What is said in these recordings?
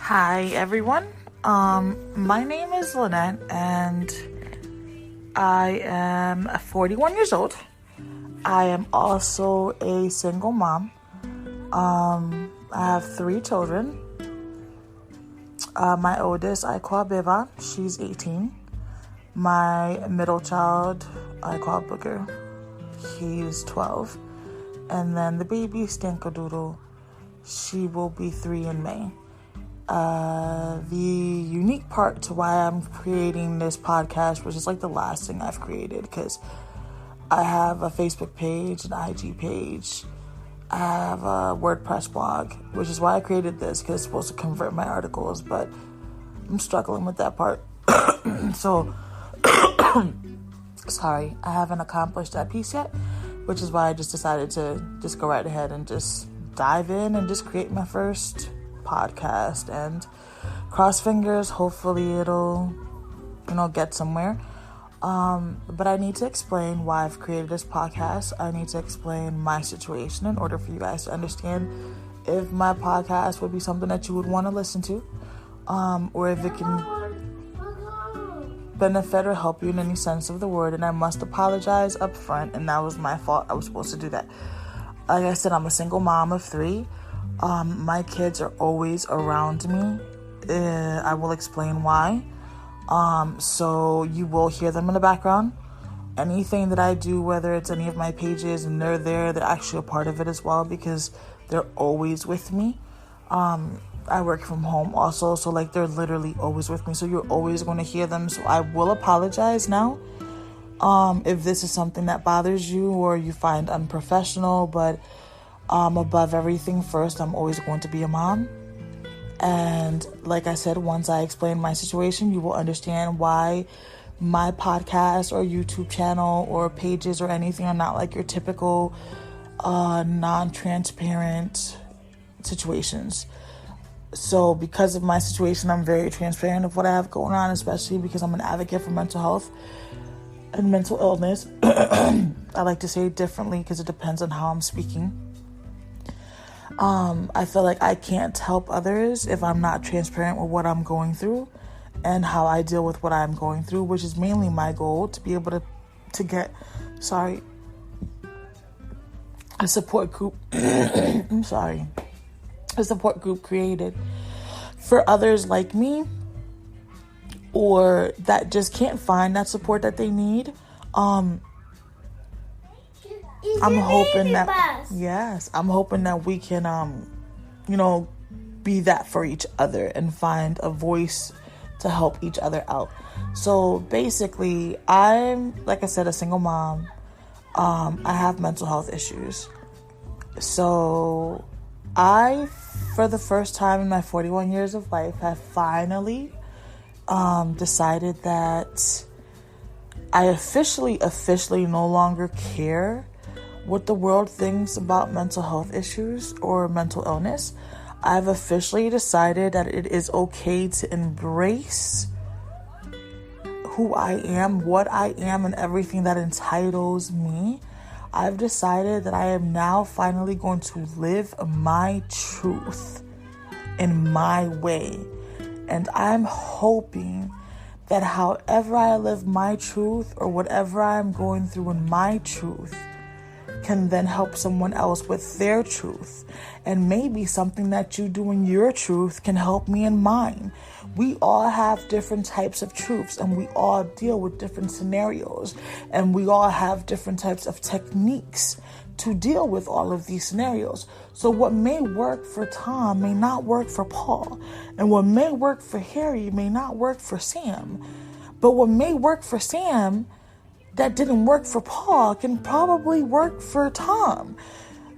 Hi everyone. My name is Lynette and I am 41 years old. I am also a single mom. I have 3 children. My oldest I call Beva, she's 18. My middle child I call Booger, he's 12. And then the baby Stankadoodle, she will be 3 in May. The unique part to why I'm creating this podcast, which is like the last thing I've created, because I have a Facebook page, an IG page, I have a WordPress blog, which is why I created this, because it's supposed to convert my articles, but I'm struggling with that part. So, sorry, I haven't accomplished that piece yet, which is why I just decided to just go right ahead and just dive in and just create my first podcast, and cross fingers, hopefully it'll get somewhere. But I need to explain why I've created this podcast. I need to explain my situation in order for you guys to understand if my podcast would be something that you would want to listen to, or if it can benefit or help you in any sense of the word. And I must apologize up front, and that was my fault. I was supposed to do that. Like I said, I'm a single mom of 3. My kids are always around me. I will explain why. So you will hear them in the background. Anything that I do, whether it's any of my pages and they're there, they're actually a part of it as well, because they're always with me. I work from home also, so like they're literally always with me. So you're always going to hear them. So I will apologize now. If this is something that bothers you or you find unprofessional, but above everything, first, I'm always going to be a mom. And like I said, once I explain my situation, you will understand why my podcast or YouTube channel or pages or anything are not like your typical non-transparent situations. So because of my situation, I'm very transparent of what I have going on, especially because I'm an advocate for mental health and mental illness. I like to say it differently because it depends on how I'm speaking. I feel like I can't help others if I'm not transparent with what I'm going through and how I deal with what I'm going through, which is mainly my goal, to be able to get, a support group. I'm sorry. A support group created for others like me, or that just can't find that support that they need. I'm hoping that we can, be that for each other and find a voice to help each other out. So basically, I'm, like I said, a single mom. I have mental health issues. So I, for the first time in my 41 years of life, have finally decided that I officially no longer care what the world thinks about mental health issues or mental illness. I've officially decided that it is okay to embrace who I am, what I am, and everything that entitles me. I've decided that I am now finally going to live my truth in my way. And I'm hoping that however I live my truth, or whatever I'm going through in my truth, can then help someone else with their truth. And maybe something that you do in your truth can help me in mine. We all have different types of truths, and we all deal with different scenarios, and we all have different types of techniques to deal with all of these scenarios. So what may work for Tom may not work for Paul, and what may work for Harry may not work for Sam. But what may work for Sam that didn't work for Paul can probably work for Tom,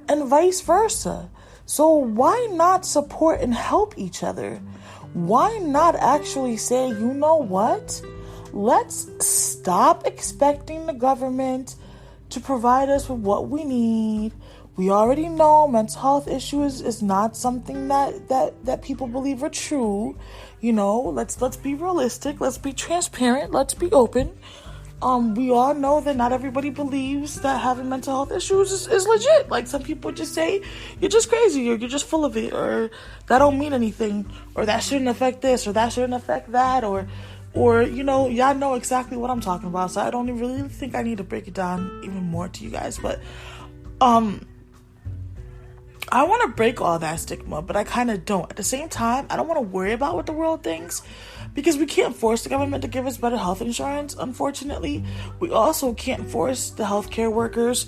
and vice versa. So why not support and help each other? Why not actually say, you know what? Let's stop expecting the government to provide us with what we need. We already know mental health issues is not something that people believe are true. Let's be realistic. Let's be transparent. Let's be open. We all know that not everybody believes that having mental health issues is legit. Like, some people just say, you're just crazy, or you're just full of it, or that don't mean anything, or that shouldn't affect this, or that shouldn't affect that, or y'all know exactly what I'm talking about, so I don't really think I need to break it down even more to you guys. But, I want to break all that stigma, but I kind of don't. At the same time, I don't want to worry about what the world thinks, because we can't force the government to give us better health insurance, unfortunately. We also can't force the healthcare workers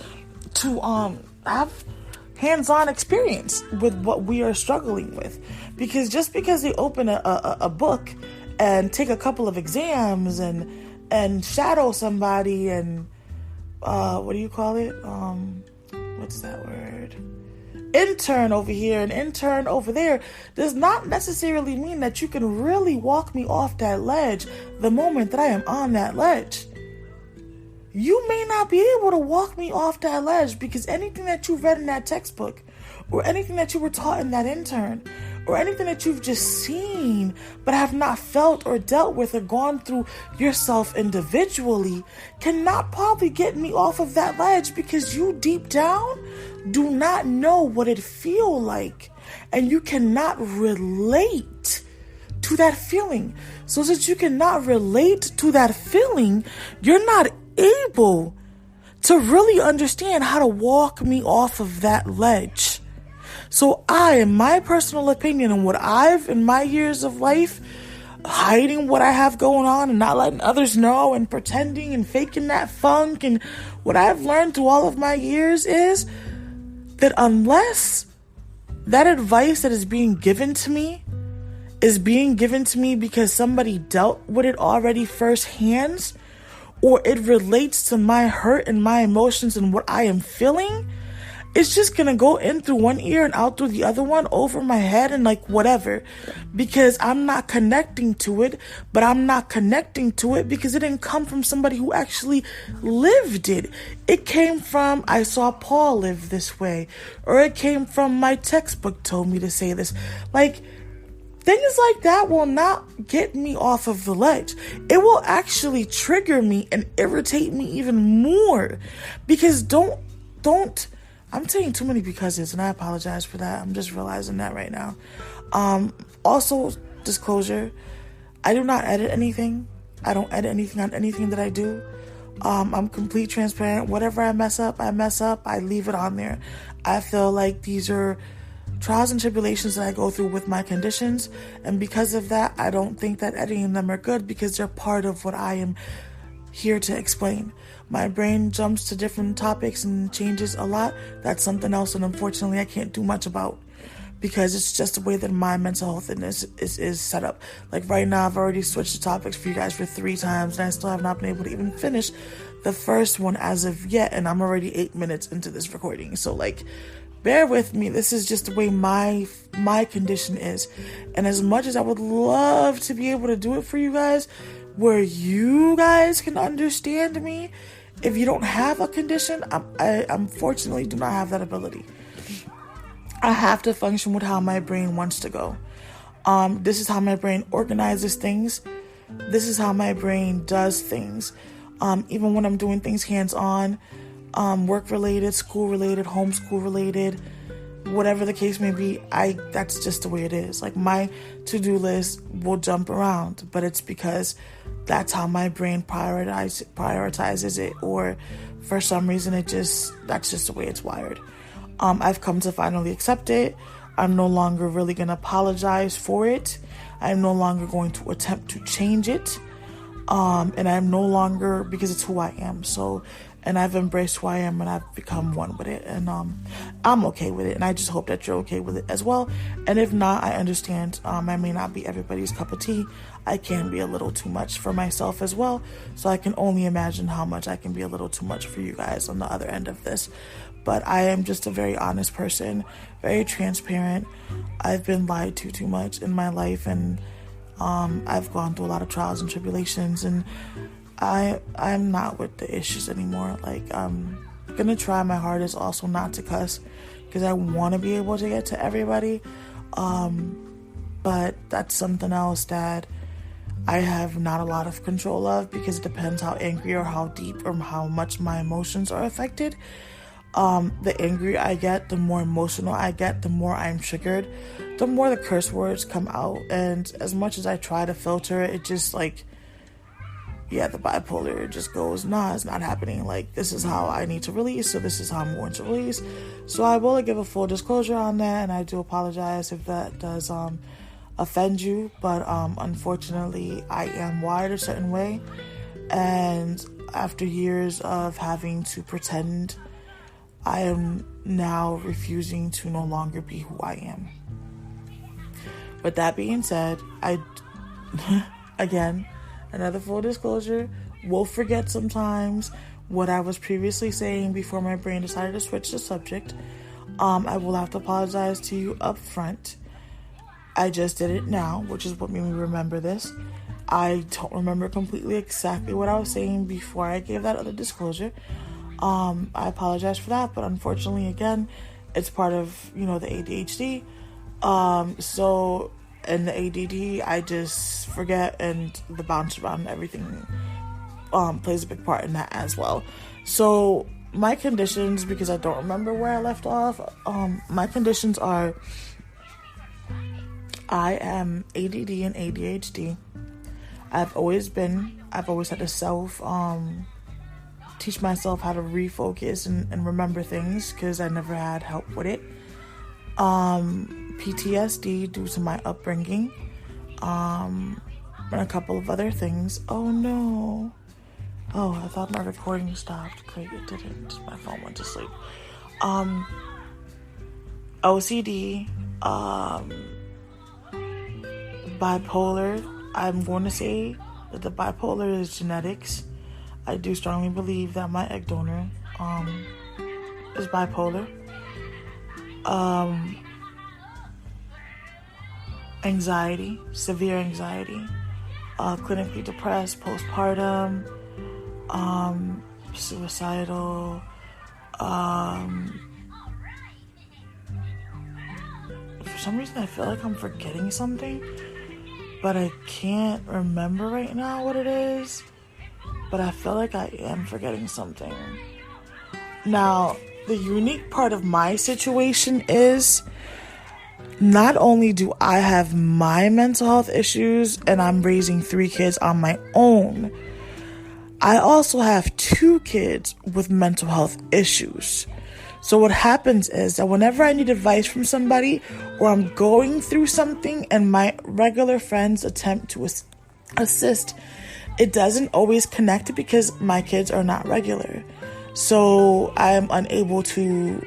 to have hands-on experience with what we are struggling with. Because just because they open a book and take a couple of exams and shadow somebody and, what do you call it? What's that word? Intern over here and intern over there does not necessarily mean that you can really walk me off that ledge the moment that I am on that ledge. You may not be able to walk me off that ledge, because anything that you read in that textbook, or anything that you were taught in that intern, or anything that you've just seen but have not felt or dealt with or gone through yourself individually, cannot probably get me off of that ledge, because you deep down do not know what it feels like, and you cannot relate to that feeling. So since you cannot relate to that feeling, you're not able to really understand how to walk me off of that ledge. So in my personal opinion, and what I've, in my years of life, hiding what I have going on and not letting others know and pretending and faking that funk, and what I've learned through all of my years is that unless that advice that is being given to me is being given to me because somebody dealt with it already firsthand, or it relates to my hurt and my emotions and what I am feeling, it's just gonna go in through one ear and out through the other one, over my head and like whatever, because I'm not connecting to it. But I'm not connecting to it because it didn't come from somebody who actually lived it. It came from, I saw Paul live this way, or it came from my textbook told me to say this. Like, things like that will not get me off of the ledge. It will actually trigger me and irritate me even more, because I'm saying too many becauses, and I apologize for that. I'm just realizing that right now. Also, disclosure, I do not edit anything. I don't edit anything on anything that I do. I'm complete transparent. Whatever I mess up. I leave it on there. I feel like these are trials and tribulations that I go through with my conditions, and because of that, I don't think that editing them are good, because they're part of what I am here to explain. My brain jumps to different topics and changes a lot. That's something else, and unfortunately I can't do much about, because it's just the way that my mental health is set up. Like right now, I've already switched the topics for you guys for 3 times, and I still have not been able to even finish the first one as of yet, and I'm already 8 minutes into this recording. So like, bear with me. This is just the way my condition is. And as much as I would love to be able to do it for you guys, where you guys can understand me, if you don't have a condition, I unfortunately do not have that ability. I have to function with how my brain wants to go. This is how my brain organizes things. This is how my brain does things. Even when I'm doing things hands-on, work-related, school-related, homeschool-related, whatever the case may be, that's just the way it is. Like, my to-do list will jump around, but it's because that's how my brain prioritizes it, or for some reason that's just the way it's wired. I've come to finally accept it. I'm no longer really going to apologize for it. I'm no longer going to attempt to change it. And I'm no longer, because it's who I am. So, and I've embraced who I am, and I've become one with it, and I'm okay with it, and I just hope that you're okay with it as well. And if not, I understand. I may not be everybody's cup of tea. I can be a little too much for myself as well, so I can only imagine how much I can be a little too much for you guys on the other end of this. But I am just a very honest person, very transparent. I've been lied to too much in my life, and I've gone through a lot of trials and tribulations, and I'm not with the issues anymore. Like, I'm gonna try my hardest also not to cuss, because I want to be able to get to everybody. But that's something else that I have not a lot of control of, because it depends how angry or how deep or how much my emotions are affected. The angrier I get, the more emotional I get, the more I'm triggered, the more the curse words come out. And as much as I try to filter it, it just like, yeah, the bipolar just goes, nah, it's not happening. Like, this is how I need to release, so this is how I'm going to release. So I will give a full disclosure on that, and I do apologize if that does offend you, but unfortunately I am wired a certain way, and after years of having to pretend, I am now refusing to no longer be who I am. With that being said, again, another full disclosure, will forget sometimes what I was previously saying before my brain decided to switch the subject. I will have to apologize to you up front. I just did it now, which is what made me remember this. I don't remember completely exactly what I was saying before I gave that other disclosure. I apologize for that, but unfortunately, again, it's part of, the ADHD. And the ADD, I just forget, and the bounce around and everything plays a big part in that as well. So my conditions, because I don't remember where I left off, my conditions are, I am ADD and ADHD. I've always had to teach myself how to refocus and remember things, because I never had help with it. PTSD due to my upbringing, and a couple of other things. Oh no. Oh, I thought my recording stopped. Great, it didn't. My phone went to sleep. OCD, bipolar. I'm going to say that the bipolar is genetics. I do strongly believe that my egg donor is bipolar. Anxiety, severe anxiety, clinically depressed, postpartum, suicidal, for some reason I feel like I'm forgetting something, but I can't remember right now what it is, but I feel like I am forgetting something. Now, the unique part of my situation is, not only do I have my mental health issues and I'm raising 3 kids on my own, I also have 2 kids with mental health issues. So what happens is that whenever I need advice from somebody, or I'm going through something and my regular friends attempt to assist, it doesn't always connect because my kids are not regular. So I am unable to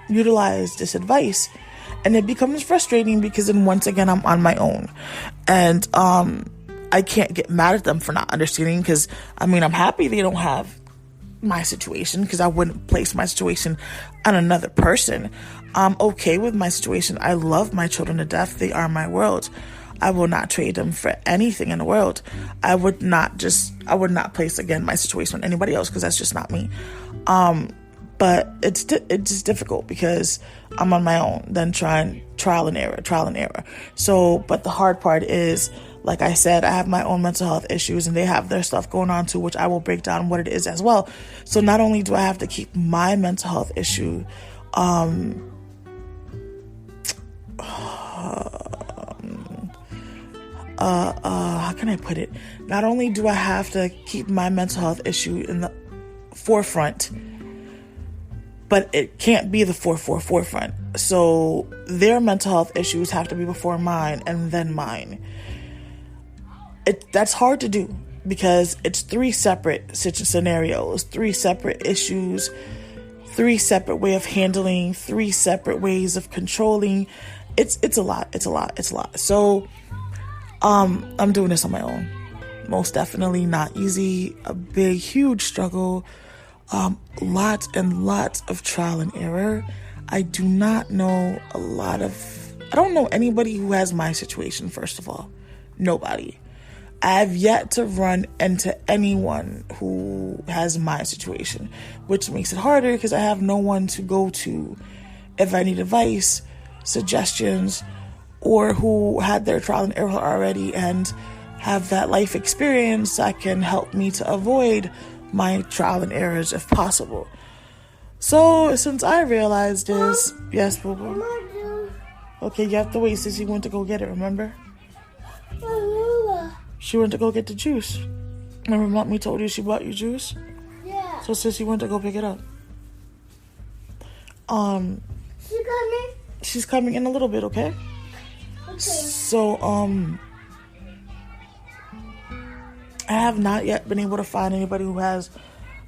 utilize this advice. And it becomes frustrating because then once again, I'm on my own. And I can't get mad at them for not understanding, because, I'm happy they don't have my situation, because I wouldn't place my situation on another person. I'm okay with my situation. I love my children to death. They are my world. I will not trade them for anything in the world. I would not place, again, my situation on anybody else, because that's just not me. But it's just difficult because I'm on my own, then trial and error. So, but the hard part is, like I said, I have my own mental health issues and they have their stuff going on too, which I will break down what it is as well. So not only do I have to keep my mental health issue, how can I put it? Not only do I have to keep my mental health issue in the forefront, but it can't be the forefront. So their mental health issues have to be before mine and then mine. That's hard to do because it's 3 separate scenarios, 3 separate issues, 3 separate way of handling, 3 separate ways of controlling. It's a lot. So I'm doing this on my own. Most definitely not easy. A big, huge struggle. Lots and lots of trial and error. I do not know I don't know anybody who has my situation, first of all. Nobody. I've yet to run into anyone who has my situation, which makes it harder because I have no one to go to if I need advice, suggestions, or who had their trial and error already and have that life experience that can help me to avoid my trial and errors if possible. So since I realized this, yes, boo boo. Okay, you have to wait. Sissy went to go get it. Remember? She went to go get the juice. Remember, Mommy told you she bought you juice? Yeah. So Sissy went to go pick it up. She coming? She's coming in a little bit, okay? Okay. So, I have not yet been able to find anybody who has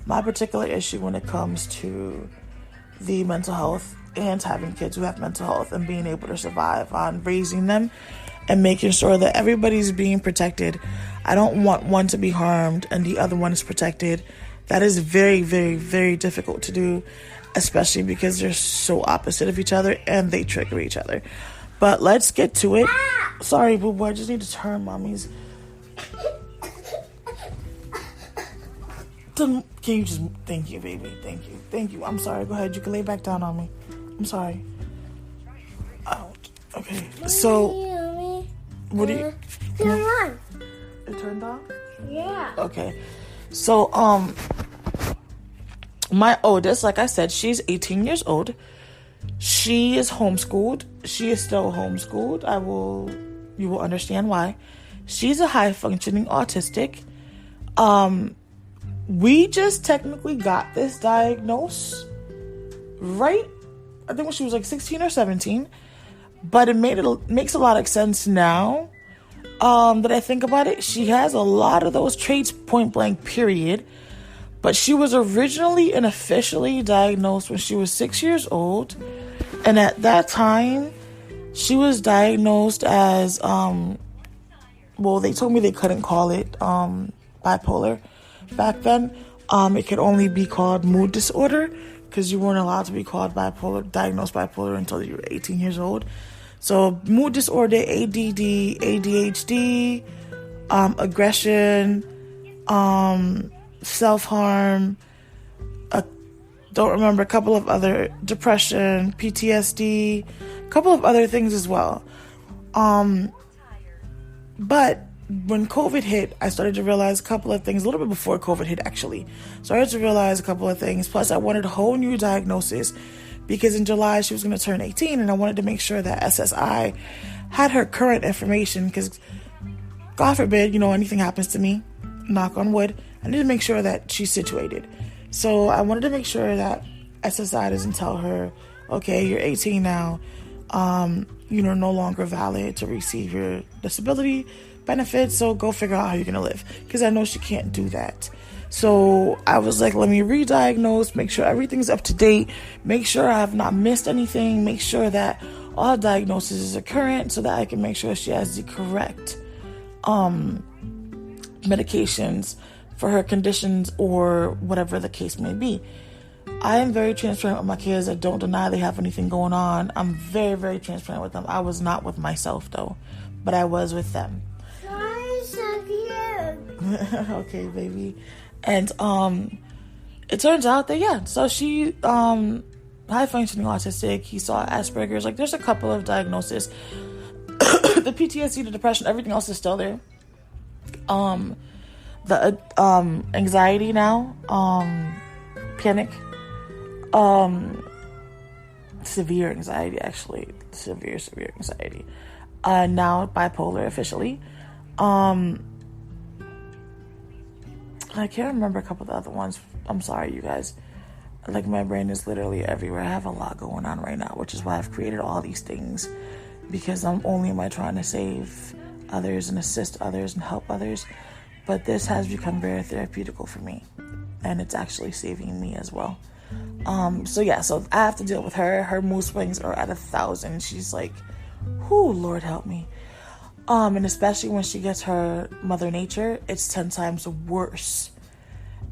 my particular issue when it comes to the mental health and having kids who have mental health and being able to survive on raising them and making sure that everybody's being protected. I don't want one to be harmed and the other one is protected. That is very, very, very difficult to do, especially because they're so opposite of each other and they trigger each other. But let's get to it. Sorry, boo boo, I just need to turn Mommy's. Can you just... Thank you, baby. Thank you. I'm sorry. Go ahead. You can lay back down on me. I'm sorry. Ouch. Okay. So... What do you... Turn on. It turned on? Yeah. Okay. So, my oldest, like I said, she's 18 years old. She is homeschooled. She is still homeschooled. You will understand why. She's a high-functioning autistic. We just technically got this diagnosis right, I think when she was like 16 or 17. But it makes a lot of sense now that I think about it. She has a lot of those traits, point blank, period. But she was originally and officially diagnosed when she was 6 years old. And at that time, she was diagnosed as, well, they told me they couldn't call it bipolar back then. It could only be called mood disorder because you weren't allowed to be called diagnosed bipolar until you were 18 years old. So mood disorder, ADD, ADHD, aggression, self-harm, don't remember, a couple of other, depression, PTSD, a couple of other things as well. But when COVID hit, I started to realize a couple of things, a little bit before COVID hit, actually. Started to realize a couple of things. Plus, I wanted a whole new diagnosis because in July, she was going to turn 18, and I wanted to make sure that SSI had her current information because, God forbid, anything happens to me, knock on wood, I need to make sure that she's situated. So I wanted to make sure that SSI doesn't tell her, okay, you're 18 now, you're no longer valid to receive your disability benefits, so go figure out how you're going to live. Because I know she can't do that. So I was like, let me re-diagnose, make sure everything's up to date, make sure I have not missed anything, make sure that all diagnoses are current so that I can make sure she has the correct medications for her conditions or whatever the case may be. I am very transparent with my kids. I don't deny they have anything going on. I'm very, very transparent with them. I was not with myself, though, but I was with them. So cute. Okay, baby. And it turns out that, so she high-functioning autistic. He saw Asperger's. Like, there's a couple of diagnoses. The PTSD, the depression, everything else is still there. The anxiety now, panic, severe anxiety, actually, severe anxiety, now bipolar officially, I can't remember a couple of the other ones. I'm sorry, you guys, like my brain is literally everywhere. I have a lot going on right now, which is why I've created all these things, because am I trying to save others and assist others and help others. But this has become very therapeutical for me, and it's actually saving me as well. So I have to deal with her. Her mood swings are at 1,000. She's like, whoo, Lord help me. And especially when she gets her mother nature, it's 10 times worse.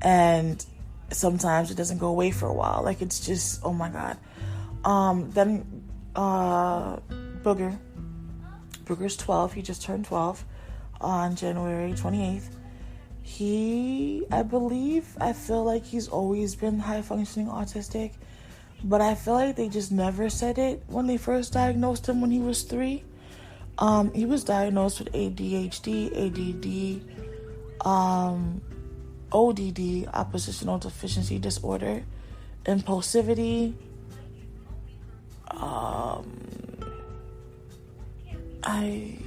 And sometimes it doesn't go away for a while. Like, it's just, oh my God. Then Booger's 12. He just turned 12 on January 28th. I feel like he's always been high-functioning autistic, but I feel like they just never said it when they first diagnosed him when he was 3. He was diagnosed with ADHD, ADD, ODD, oppositional deficiency disorder, impulsivity. I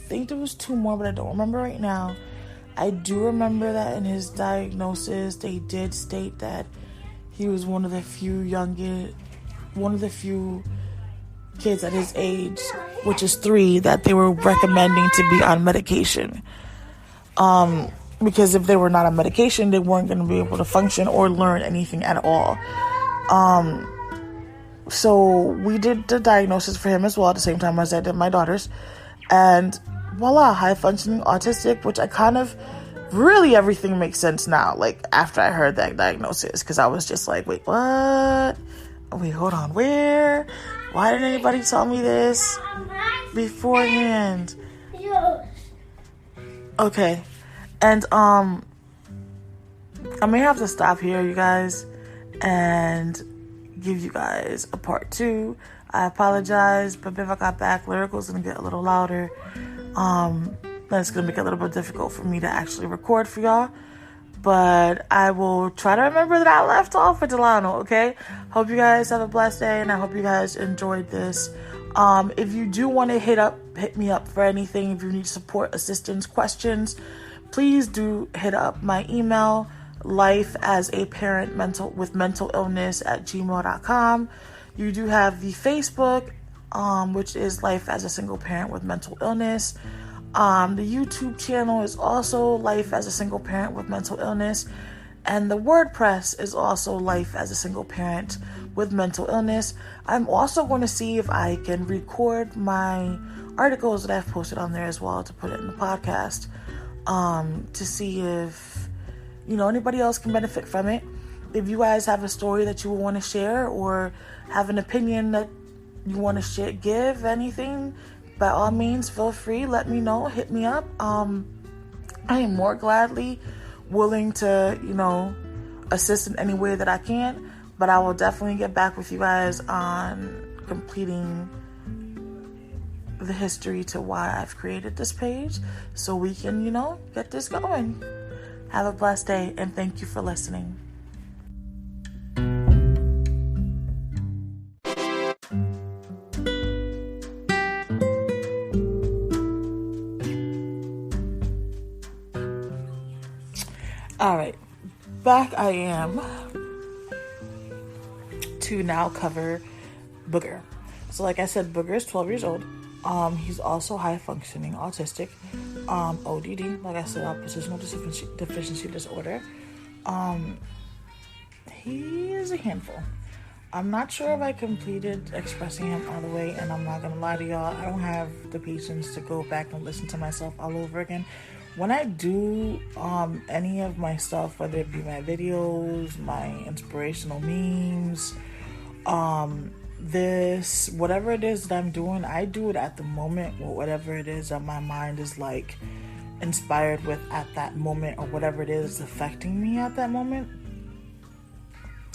think there was 2 more, but I don't remember right now. I do remember that in his diagnosis, they did state that he was one of the few kids at his age, which is 3, that they were recommending to be on medication. Because if they were not on medication, they weren't going to be able to function or learn anything at all. So we did the diagnosis for him as well at the same time as I did my daughter's. And voila, high functioning autistic, which I kind of, really everything makes sense now, like after I heard that diagnosis, because I was just like, wait, what? Wait, hold on, where? Why didn't anybody tell me this beforehand? Okay, and I may have to stop here, you guys, and give you guys a part 2. I apologize, but if I got back, lyrical is gonna get a little louder. That's gonna make it a little bit difficult for me to actually record for y'all. But I will try to remember that I left off with Delano, okay? Hope you guys have a blessed day, and I hope you guys enjoyed this. If you do want to hit me up for anything, if you need support, assistance, questions, please do hit up my email, lifeasaparent with mental illness@gmail.com. You do have the Facebook, which is Life as a Single Parent with Mental Illness. The YouTube channel is also Life as a Single Parent with Mental Illness. And the WordPress is also Life as a Single Parent with Mental Illness. I'm also going to see if I can record my articles that I've posted on there as well to put it in the podcast, to see if, anybody else can benefit from it. If you guys have a story that you want to share or have an opinion that you want to give anything, by all means, feel free. Let me know. Hit me up. I am more gladly willing to, assist in any way that I can. But I will definitely get back with you guys on completing the history to why I've created this page, so we can, get this going. Have a blessed day, and thank you for listening. All right, back I am to now cover Booger. So like I said, Booger is 12 years old. He's also high functioning autistic, ODD, like I said, oppositional deficiency disorder. He is a handful. I'm not sure if I completed expressing him all the way, and I'm not gonna lie to y'all, I don't have the patience to go back and listen to myself all over again. When I do any of my stuff, whether it be my videos, my inspirational memes, this, whatever it is that I'm doing, I do it at the moment with whatever it is that my mind is like inspired with at that moment, or whatever it is affecting me at that moment.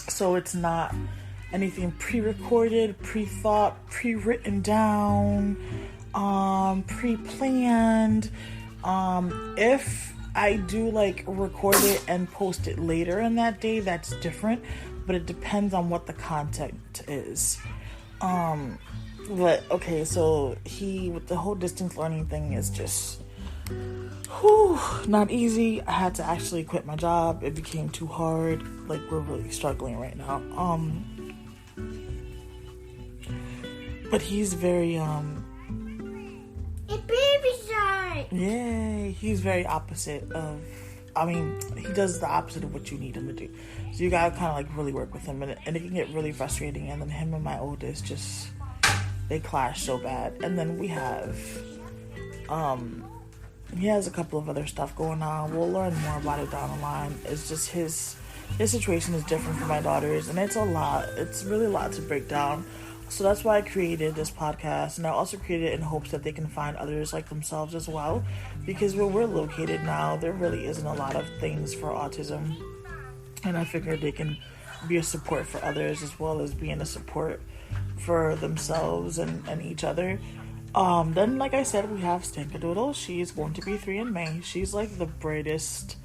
So it's not anything pre-recorded, pre-thought, pre-written down, pre-planned. If I do like record it and post it later in that day, that's different, but it depends on what the content is. But okay, so with the whole distance learning thing is just not easy. I had to actually quit my job. It became too hard. Like, we're really struggling right now. But he's very It's baby time. Yay. He's very opposite of, he does the opposite of what you need him to do. So you gotta kind of like really work with him, and it can get really frustrating. And then him and my oldest they clash so bad. And then we have, he has a couple of other stuff going on. We'll learn more about it down the line. It's just his situation is different from my daughter's, and it's a lot. It's really a lot to break down. So that's why I created this podcast, and I also created it in hopes that they can find others like themselves as well, because where we're located now, there really isn't a lot of things for autism, and I figured they can be a support for others as well as being a support for themselves and each other. Then, like I said, we have Stinkadoodle. She's going to be 3 in May. She's like the brightest,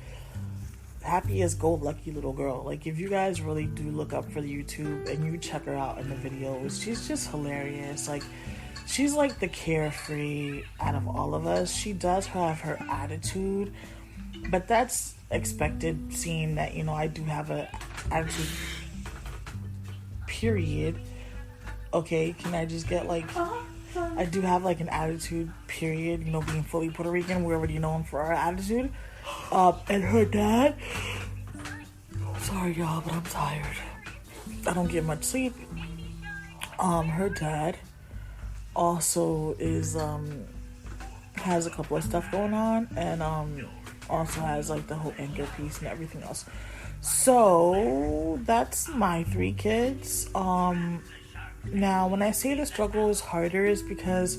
happiest, go-lucky little girl. Like, if you guys really do look up for the YouTube and you check her out in the videos, she's just hilarious. Like, she's like the carefree out of all of us. She does have her attitude, but that's expected, seeing that, you know, I do have a attitude, period. Okay, can I just get like, I do have like an attitude, period. You know, being fully Puerto Rican, we're already known for our attitude. And her dad, sorry y'all, but I'm tired. I don't get much sleep. Her dad also is, has a couple of stuff going on, and also has like the whole anger piece and everything else. So that's my 3 kids. Now when I say the struggle is harder, is because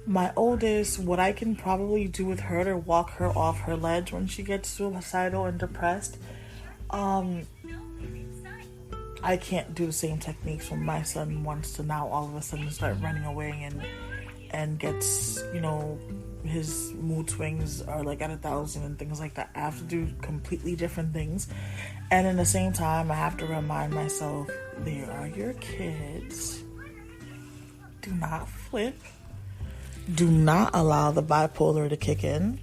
my oldest, what I can probably do with her to walk her off her ledge when she gets suicidal and depressed, I can't do the same techniques when my son wants to now all of a sudden start running away and gets, you know, his mood swings are like at 1,000 and things like that. I have to do completely different things, and in the same time I have to remind myself, they are your kids. Do not flip. Do not allow the bipolar to kick in.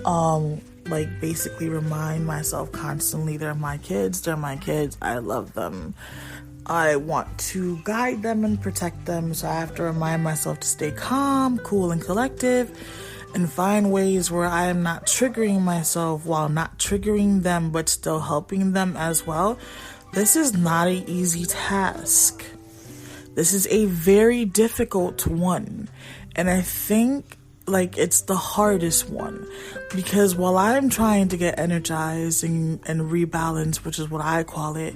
Like, basically remind myself constantly, they're my kids, I love them, I want to guide them and protect them, so I have to remind myself to stay calm, cool, and collective, and find ways where I am not triggering myself while not triggering them, but still helping them as well. This is not an easy task. This is a very difficult one. And I think, like, it's the hardest one, because while I'm trying to get energized and rebalance, which is what I call it,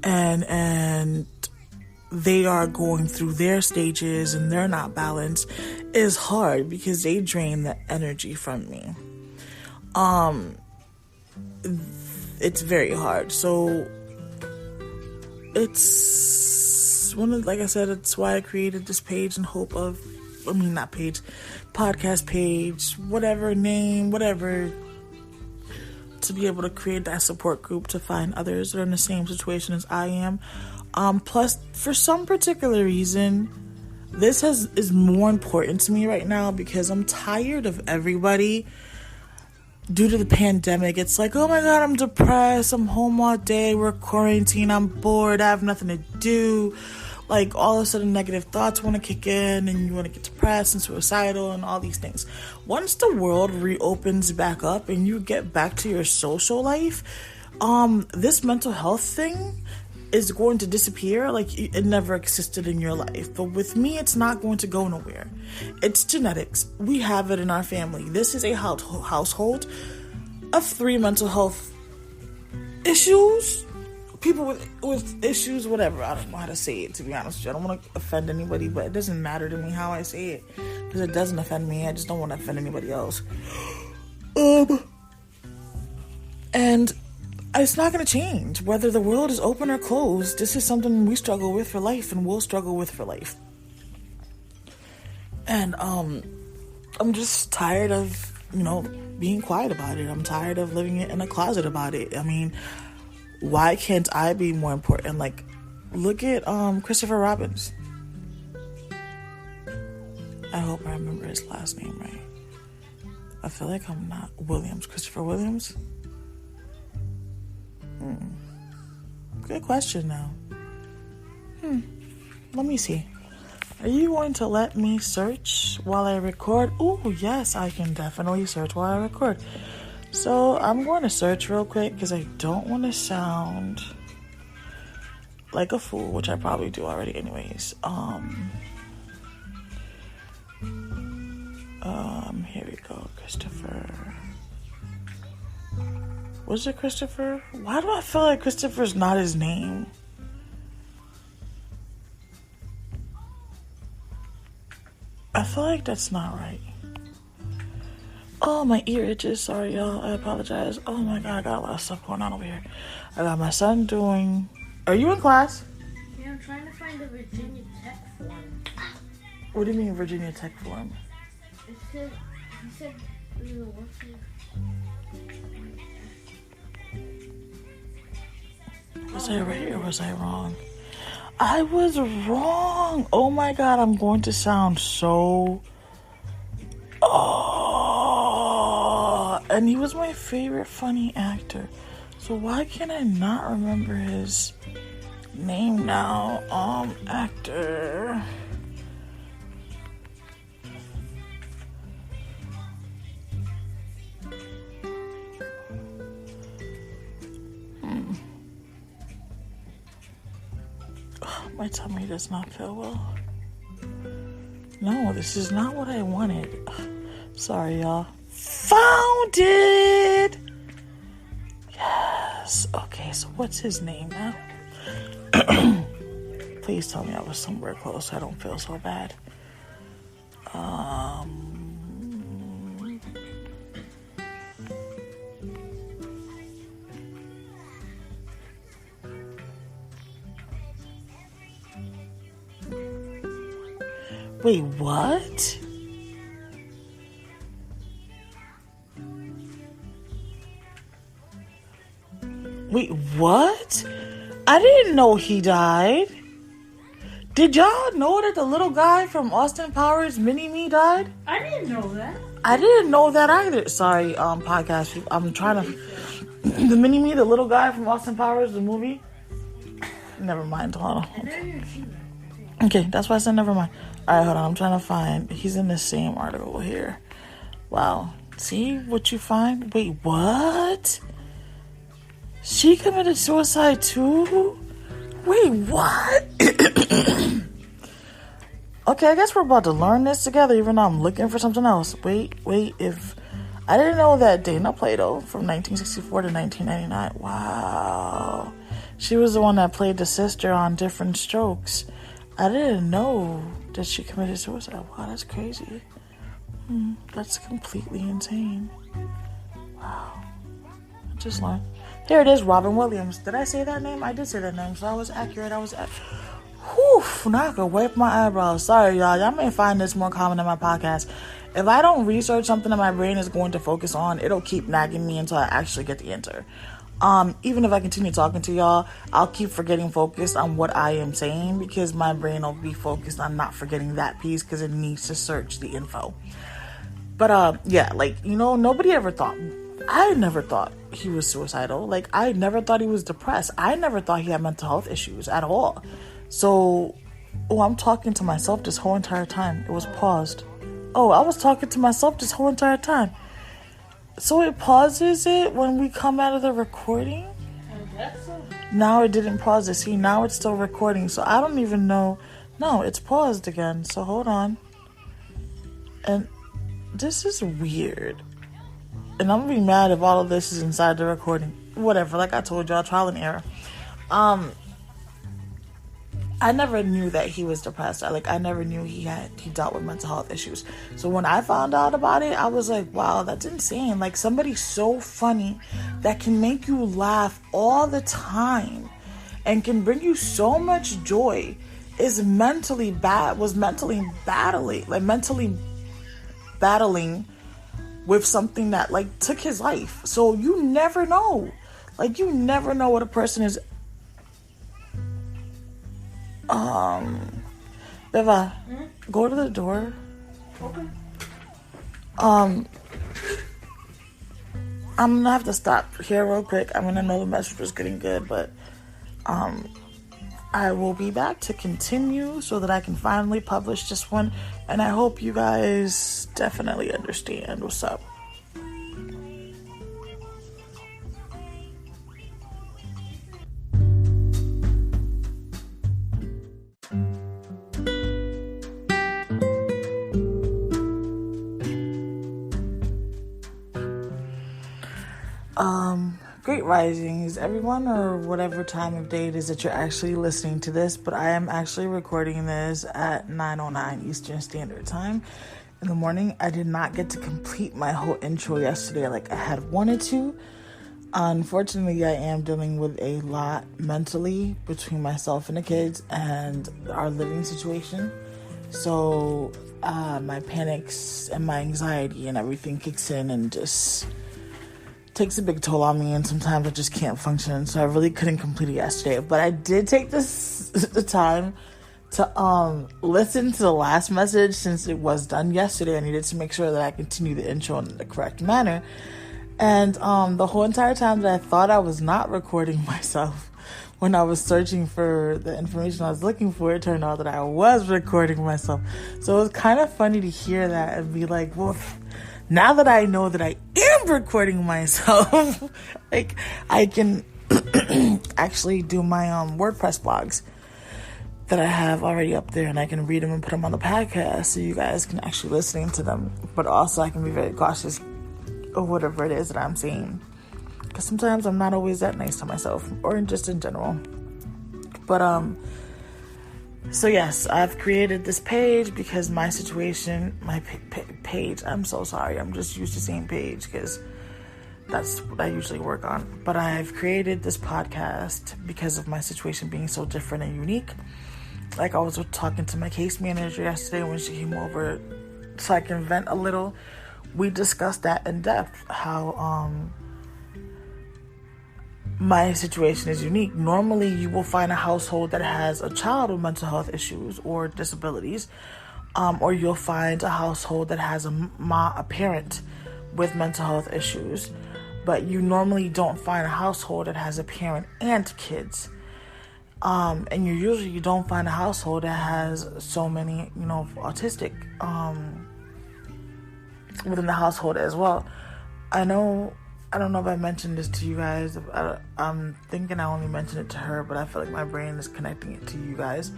and they are going through their stages and they're not balanced, is hard because they drain the energy from me. It's very hard. So it's one of, like I said, it's why I created this page in hope of, I mean, not page, podcast page, whatever name, whatever, to be able to create that support group to find others that are in the same situation as I am. Plus, for some particular reason, this is more important to me right now because I'm tired of everybody. Due to the pandemic, it's like, oh my God, I'm depressed, I'm home all day, we're quarantined, I'm bored, I have nothing to do. Like, all of a sudden negative thoughts want to kick in and you want to get depressed and suicidal and all these things. Once the world reopens back up and you get back to your social life, this mental health thing is going to disappear like it never existed in your life. But with me, it's not going to go nowhere. It's genetics. We have it in our family. This is a household of 3 mental health issues. People with issues, whatever. I don't know how to say it, to be honest with you. I don't want to offend anybody, but it doesn't matter to me how I say it, because it doesn't offend me. I just don't want to offend anybody else. And it's not going to change. Whether the world is open or closed, this is something we struggle with for life and will struggle with for life. And I'm just tired of, being quiet about it. I'm tired of living in a closet about it. I mean, why can't I be more important? Like, look at Christopher Robbins. I hope I remember his last name right. I feel like I'm not. Williams. Christopher Williams? Good question now. Let me see. Are you going to let me search while I record? Oh, yes, I can definitely search while I record. So I'm going to search real quick because I don't want to sound like a fool, which I probably do already anyways. Here we go. Christopher. Was it Christopher? Why do I feel like Christopher's not his name? I feel like that's not right. Oh, my ear itches. Sorry, y'all. I apologize. Oh, my God. I got a lot of stuff going on over here. I got my son doing... Are you in class? Yeah, I'm trying to find the Virginia Tech form. What do you mean Virginia Tech form? He said, what's it? Was I right or was I wrong? I was wrong. Oh my God, I'm going to sound so... Oh, and he was my favorite funny actor. So why can I not remember his name now? Actor. My tummy does not feel well. No, this is not what I wanted. Sorry, y'all. Found it! Yes. Okay, so what's his name now? Please tell me I was somewhere close so I don't feel so bad. Wait, what? Wait, what? I didn't know he died. Did y'all know that the little guy from Austin Powers, Mini-Me, died? I didn't know that. I didn't know that either. Sorry, podcast people. I'm trying to... The Mini-Me, the little guy from Austin Powers, the movie? Never mind, hold on. Okay, that's why I said never mind. Alright, hold on. I'm trying to find... He's in the same article here. Wow. See what you find? Wait, what? She committed suicide too? Wait, what? Okay, I guess we're about to learn this together, even though I'm looking for something else. Wait, if... I didn't know that Dana Plato from 1964 to 1999. Wow. She was the one that played the sister on Different Strokes. I didn't know that she committed suicide. Wow, that's crazy. That's completely insane. Wow. I just learned. Here it is, Robin Williams. Did I say that name? I did say that name, so I was accurate. Whew, now I can wipe my eyebrows. Sorry, y'all. Y'all may find this more common in my podcast. If I don't research something that my brain is going to focus on, it'll keep nagging me until I actually get the answer. Even if I continue talking to y'all, I'll keep forgetting focus on what I am saying because my brain will be focused on not forgetting that piece because it needs to search the info. But, yeah, like, nobody ever thought... I never thought he was suicidal. Like, I never thought he was depressed. I never thought he had mental health issues at all. So, I'm talking to myself this whole entire time. It was paused. I was talking to myself this whole entire time. So it pauses it when we come out of the recording? I guess so. Now it didn't pause it. See, now it's still recording. So I don't even know. No, it's paused again. So hold on. And this is weird. And I'm gonna be mad if all of this is inside the recording. Whatever, like I told y'all, trial and error. I never knew that he was depressed. I never knew he dealt with mental health issues. So when I found out about it, I was like, wow, that's insane. Like, somebody so funny that can make you laugh all the time and can bring you so much joy was mentally battling with something that, like, took his life. So you never know. Like, you never know what a person is... Beva, go to the door. Okay. I'm gonna have to stop here real quick. I'm gonna know the message was getting good, but I will be back to continue so that I can finally publish this one, and I hope you guys definitely understand what's up. Great risings, everyone, or whatever time of day it is that you're actually listening to this, but I am actually recording this at 9:09 Eastern Standard Time in the morning. I did not get to complete my whole intro yesterday like I had wanted to. Unfortunately, I am dealing with a lot mentally between myself and the kids and our living situation. So my panics and my anxiety and everything kicks in and just takes a big toll on me, and sometimes I just can't function. So I really couldn't complete it yesterday, but I did take the time to listen to the last message. Since it was done yesterday, I needed to make sure that I continue the intro in the correct manner. And the whole entire time that I thought I was not recording myself, when I was searching for the information I was looking for, it turned out that I was recording myself. So it was kind of funny to hear that and be like, well, now that I know that I am recording myself, like, I can actually do my WordPress blogs that I have already up there, and I can read them and put them on the podcast so you guys can actually listen to them. But also I can be very cautious of whatever it is that I'm saying, because sometimes I'm not always that nice to myself, or just in general. But so yes, I've created this page because my situation, my page, I'm so sorry, I'm just used to saying page because that's what I usually work on. But I've created this podcast because of my situation being so different and unique. Like, I was talking to my case manager yesterday when she came over so I can vent a little. We discussed that in depth, how my situation is unique. Normally, you will find a household that has a child with mental health issues or disabilities, or you'll find a household that has a parent with mental health issues, but you normally don't find a household that has a parent and kids. And you don't find a household that has so many, autistic within the household as well. I don't know if I mentioned this to you guys. I'm thinking I only mentioned it to her, but I feel like my brain is connecting it to you guys.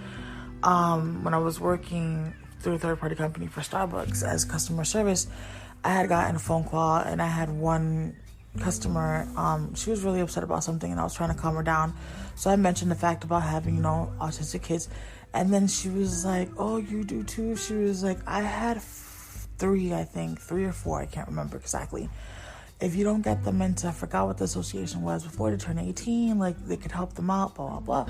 When I was working through a third-party company for Starbucks as customer service, I had gotten a phone call, and I had one customer, she was really upset about something, and I was trying to calm her down. So I mentioned the fact about having, autistic kids. And then she was like, oh, you do too? She was like, I had 3 or 4, I can't remember exactly. If you don't get them into, I forgot what the association was, before they turn 18, like, they could help them out, blah, blah, blah.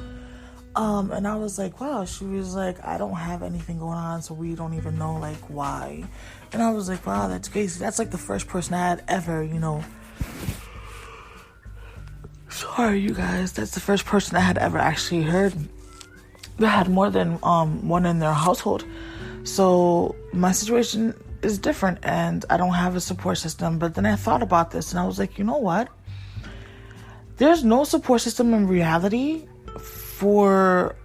And I was like, wow. She was like, I don't have anything going on, so we don't even know, like, why. And I was like, wow, that's crazy. That's, like, the first person I had ever, sorry, you guys. That's the first person I had ever actually heard that had more than one in their household. So my situation is different, and I don't have a support system. But then I thought about this, and I was like, you know what? There's no support system in reality for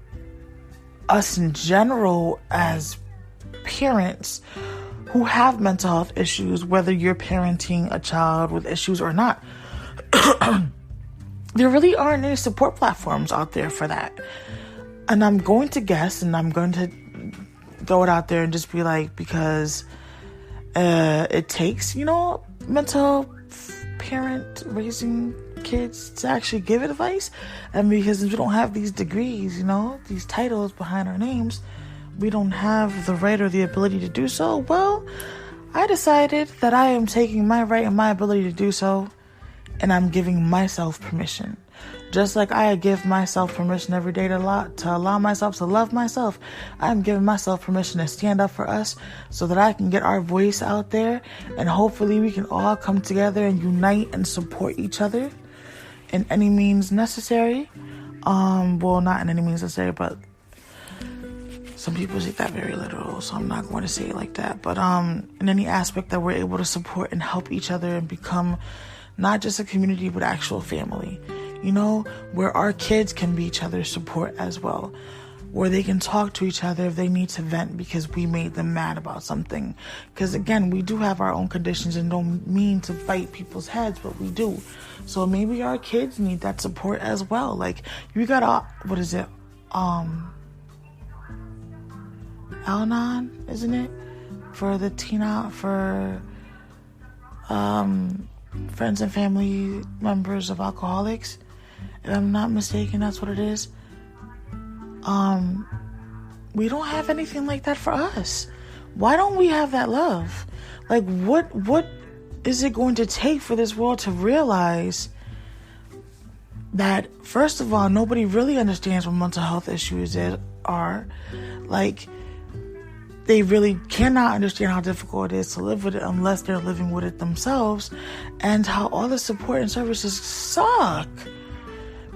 us in general as parents who have mental health issues, whether you're parenting a child with issues or not. There really aren't any support platforms out there for that. And I'm going to guess, and I'm going to throw it out there and just be like, because it takes, mental parent raising kids to actually give advice. And because we don't have these degrees, these titles behind our names, we don't have the right or the ability to do so. Well, I decided that I am taking my right and my ability to do so, and I'm giving myself permission. Just like I give myself permission every day to allow myself to love myself, I'm giving myself permission to stand up for us so that I can get our voice out there, and hopefully we can all come together and unite and support each other in any means necessary. Well, not in any means necessary, but some people take that very literal, so I'm not going to say it like that. But in any aspect that we're able to support and help each other and become not just a community, but actual family. Where our kids can be each other's support as well. Where they can talk to each other if they need to vent because we made them mad about something. Because again, we do have our own conditions and don't mean to bite people's heads, but we do. So maybe our kids need that support as well. Like, you got, what is it? Al-Anon, isn't it? For the friends and family members of alcoholics. If I'm not mistaken, that's what it is. We don't have anything like that for us. Why don't we have that love? Like, what is it going to take for this world to realize that, first of all, nobody really understands what mental health issues are? Like, they really cannot understand how difficult it is to live with it unless they're living with it themselves, and how all the support and services suck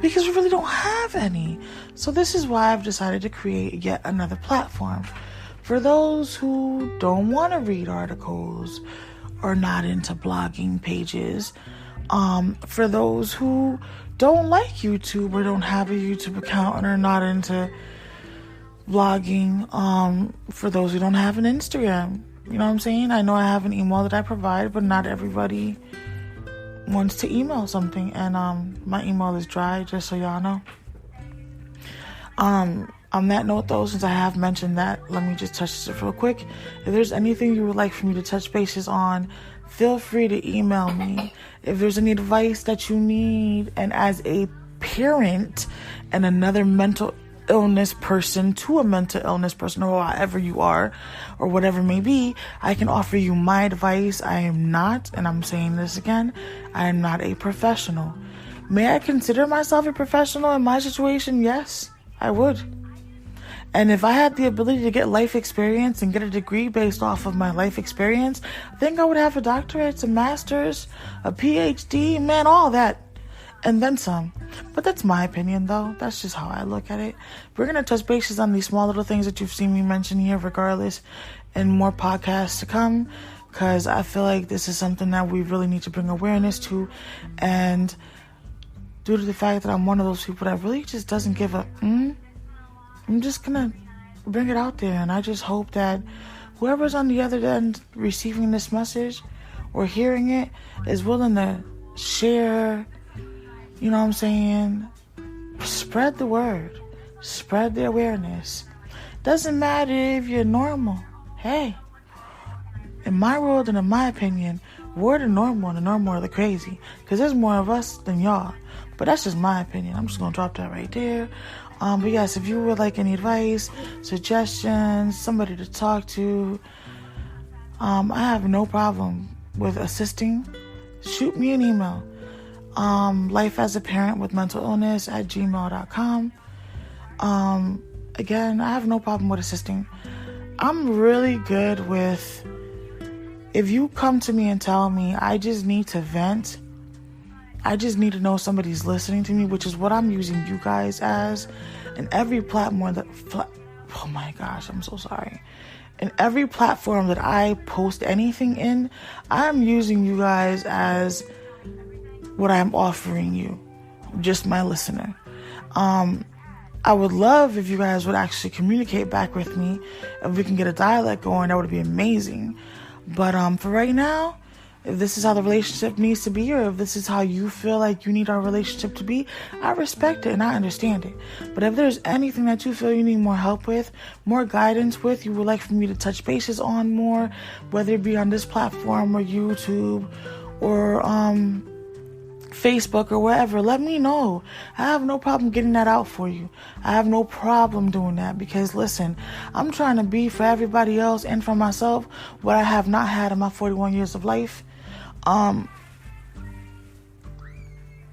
because we really don't have any. So this is why I've decided to create yet another platform for those who don't want to read articles or not into blogging pages, for those who don't like YouTube or don't have a YouTube account and are not into vlogging, for those who don't have an Instagram. You know what I'm saying? I know I have an email that I provide, but not everybody wants to email something, and my email is dry, just so y'all know. On that note, though, since I have mentioned that, let me just touch this real quick. If there's anything you would like for me to touch bases on, feel free to email me. If there's any advice that you need, and as a parent and another mental illness person to a mental illness person, or however you are, or whatever it may be, I can offer you my advice. I am not, and I'm saying this again, I am not a professional. May I consider myself a professional in my situation? Yes, I would. And if I had the ability to get life experience and get a degree based off of my life experience, I think I would have a doctorate, a master's, a PhD, man, all that. And then some. But that's my opinion, though. That's just how I look at it. We're going to touch bases on these small little things that you've seen me mention here, regardless, and more podcasts to come, because I feel like this is something that we really need to bring awareness to. And due to the fact that I'm one of those people that really just doesn't give a I'm just going to bring it out there. And I just hope that whoever's on the other end receiving this message or hearing it is willing to share. You know what I'm saying? Spread the word. Spread the awareness. Doesn't matter if you're normal. Hey, in my world and in my opinion, we're the normal and the normal are the crazy. Because there's more of us than y'all. But that's just my opinion. I'm just going to drop that right there. But yes, if you would like any advice, suggestions, somebody to talk to, I have no problem with assisting. Shoot me an email. lifeasaparentwithmentalillness@gmail.com. Again, I have no problem with assisting. I'm really good with, if you come to me and tell me I just need to vent, I just need to know somebody's listening to me, which is what I'm using you guys as. In every platform oh my gosh, I'm so sorry. In every platform that I post anything in, I'm using you guys as what I'm offering you, just my listener. I would love if you guys would actually communicate back with me. If we can get a dialogue going, that would be amazing. But for right now, if this is how the relationship needs to be, or if this is how you feel like you need our relationship to be, I respect it and I understand it. But if there's anything that you feel you need more help with, more guidance with, you would like for me to touch bases on more, whether it be on this platform or YouTube or Facebook or wherever, let me know. I have no problem getting that out for you. I have no problem doing that, because listen, I'm trying to be for everybody else and for myself what I have not had in my 41 years of life.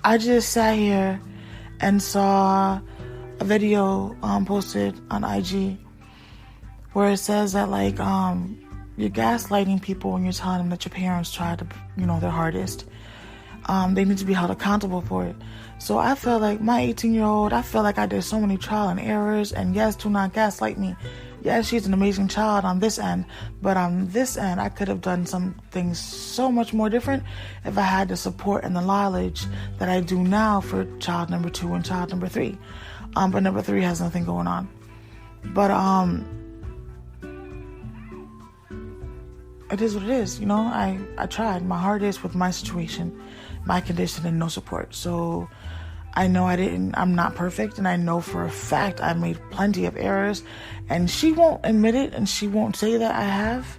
I just sat here and saw a video posted on IG where it says that you're gaslighting people when you're telling them that your parents tried to, their hardest. They need to be held accountable for it. So I feel like my 18-year-old, I feel like I did so many trial and errors. And yes, do not gaslight me. Yes, she's an amazing child on this end. But on this end, I could have done some things so much more different if I had the support and the knowledge that I do now for child number 2 and child number 3. But number 3 has nothing going on. But it is what it is. I tried my hardest with my situation, my condition, and no support. So I know I'm not perfect, and I know for a fact I made plenty of errors, and she won't admit it, and she won't say that I have.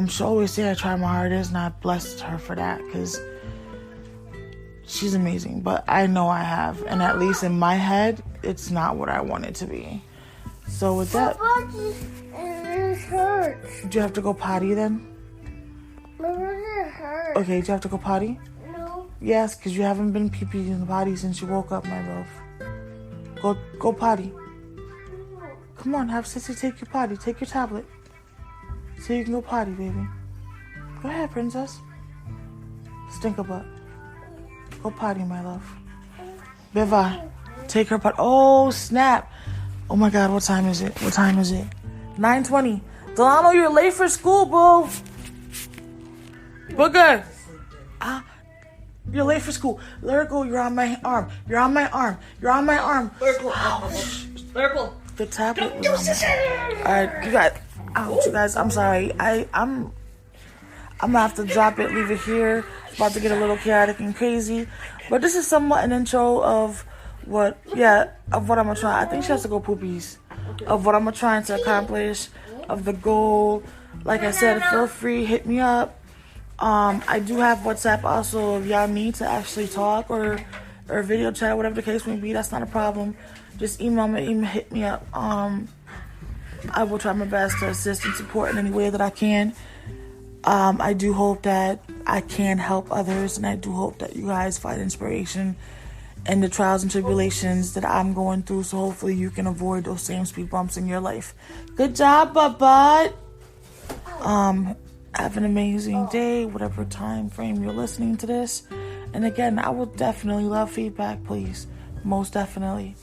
She'll always say I tried my hardest, and I blessed her for that, because she's amazing. But I know I have, and at least in my head, it's not what I want it to be. So with that, It hurts. do you have to go potty then? My brother hurts. Okay, do you have to go potty? No. Yes, because you haven't been pee-pee in the potty since you woke up, my love. Go potty. Come on, have Sissy take your potty. Take your tablet. So you can go potty, baby. Go ahead, princess. Stinker butt. Go potty, my love. Beva, take her potty. Oh, snap. Oh, my God. What time is it? 9:20. Delano, you're late for school, boo. Booger. You're late for school. Lyrical, you're on my arm. You're on my arm. Lyrical. The tablet was on my arm. All right, you guys. Ouch, you guys. I'm sorry. I'm gonna have to drop it, leave it here. It's about to get a little chaotic and crazy. But this is somewhat an intro of what I'm gonna try. I think she has to go poopies. Of what I'm trying to accomplish, of the goal. Like I said, feel free, hit me up. I do have WhatsApp also if y'all need to actually talk or video chat, whatever the case may be. That's not a problem. Just email me, hit me up. I will try my best to assist and support in any way that I can. I do hope that I can help others, and I do hope that you guys find inspiration in the trials and tribulations that I'm going through, so hopefully you can avoid those same speed bumps in your life. Good job, bud. Have an amazing day, whatever time frame you're listening to this. And again, I would definitely love feedback, please. Most definitely.